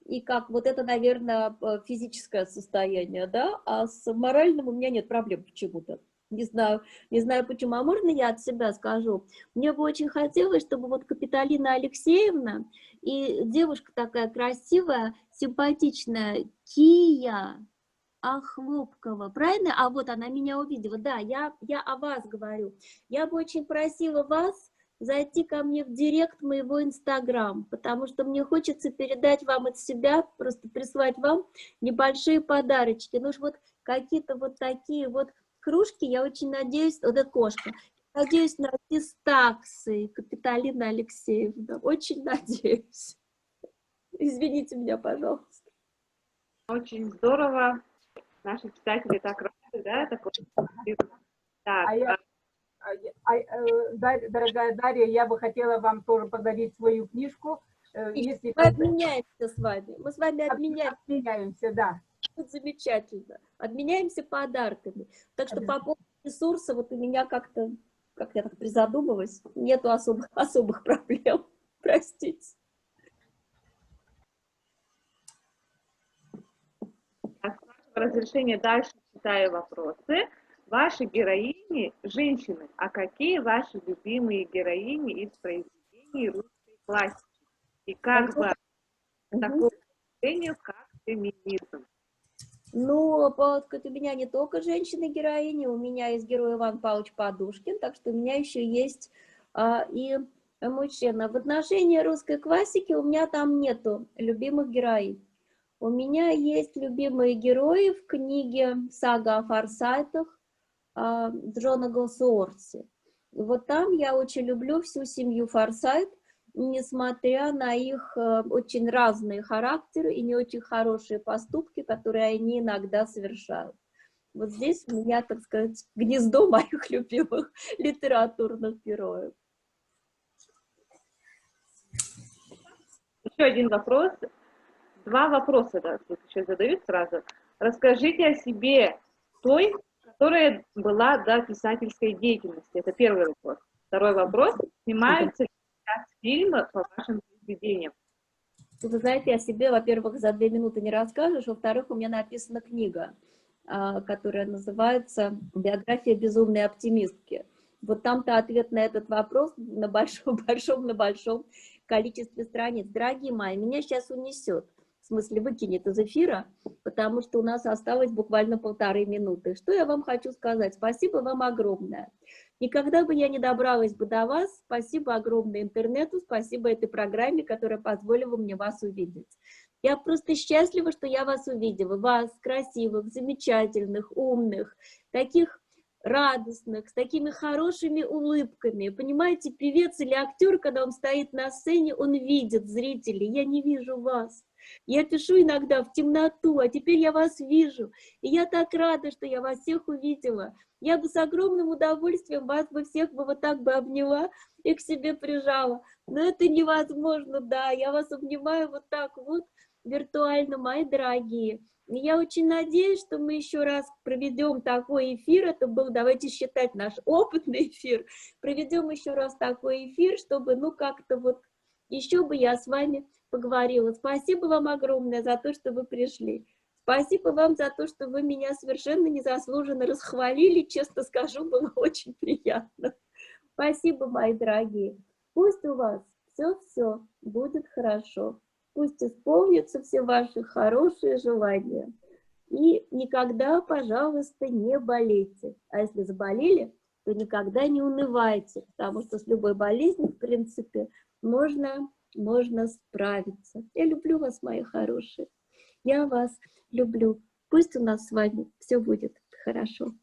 [SPEAKER 2] и как вот это, наверное, физическое состояние, да, а с моральным у меня нет проблем почему-то. Не знаю почему. А можно я от себя скажу? Мне бы очень хотелось, чтобы вот Капитолина Алексеевна и девушка такая красивая, симпатичная, Кия, Хлопкова, правильно? А вот она меня увидела. Да, я о вас говорю. Я бы очень просила вас зайти ко мне в директ моего Инстаграм, потому что мне хочется передать вам от себя, просто прислать вам небольшие подарочки. Ну уж вот какие-то вот такие вот кружки, я очень надеюсь, вот эта кошка, надеюсь найти с таксой, Капиталина Алексеевна, очень надеюсь. Извините меня, пожалуйста.
[SPEAKER 3] Очень здорово. Наши читатели так рады, да? Так,
[SPEAKER 9] Дорогая Дарья, я бы хотела вам тоже подарить свою книжку. Если
[SPEAKER 2] мы обменяемся с вами. Мы с вами
[SPEAKER 9] обменяемся, да.
[SPEAKER 2] Вот замечательно. Обменяемся подарками. Так что по поводу ресурса, вот у меня как-то, как я так призадумалась, нету особых проблем. Простите.
[SPEAKER 3] Разрешение дальше читаю вопросы. Ваши героини – женщины. А какие ваши любимые героини из произведений русской классики? И как вы к такому отношению, как феминизм?
[SPEAKER 2] Ну, у меня не только женщины-героини, у меня есть герой Иван Павлович Подушкин, так что у меня еще есть и мужчина. В отношении русской классики у меня там нету любимых героинь. У меня есть любимые герои в книге «Сага о форсайтах» Джона Голсуорси. Вот там я очень люблю всю семью Форсайт, несмотря на их очень разные характеры и не очень хорошие поступки, которые они иногда совершают. Вот здесь у меня, так сказать, гнездо моих любимых литературных героев.
[SPEAKER 3] Еще один вопрос. Два вопроса, да, тут еще задают сразу. Расскажите о себе той, которая была до писательской деятельности. Это первый вопрос. Второй вопрос. Снимаются ли сейчас фильмы по вашим произведениям?
[SPEAKER 2] Вы знаете, о себе, во-первых, за 2 минуты не расскажешь, во-вторых, у меня написана книга, которая называется «Биография безумной оптимистки». Вот там-то ответ на этот вопрос на большом количестве страниц. Дорогие мои, меня сейчас унесет. В смысле, выкинет из эфира, потому что у нас осталось буквально 1,5 минуты. Что я вам хочу сказать? Спасибо вам огромное. Никогда бы я не добралась бы до вас. Спасибо огромное интернету, спасибо этой программе, которая позволила мне вас увидеть. Я просто счастлива, что я вас увидела. Вас, красивых, замечательных, умных, таких радостных, с такими хорошими улыбками. Понимаете, певец или актер, когда он стоит на сцене, он видит зрителей. Я не вижу вас. Я пишу иногда в темноту, а теперь я вас вижу. И я так рада, что я вас всех увидела. Я бы с огромным удовольствием вас бы всех бы вот так бы обняла и к себе прижала. Но это невозможно, да. Я вас обнимаю вот так вот виртуально, мои дорогие. И я очень надеюсь, что мы еще раз проведем такой эфир. Это был, давайте считать, наш опытный эфир. Проведем еще раз такой эфир, чтобы, ну, как-то вот еще бы я с вами поговорила. Спасибо вам огромное за то, что вы пришли. Спасибо вам за то, что вы меня совершенно незаслуженно расхвалили. Честно скажу, было очень приятно. Спасибо, мои дорогие. Пусть у вас все будет хорошо. Пусть исполнятся все ваши хорошие желания. И никогда, пожалуйста, не болейте. А если заболели, то никогда не унывайте, потому что с любой болезнью, в принципе, можно справиться. Я люблю вас, мои хорошие. Я вас люблю. Пусть у нас с вами все будет хорошо.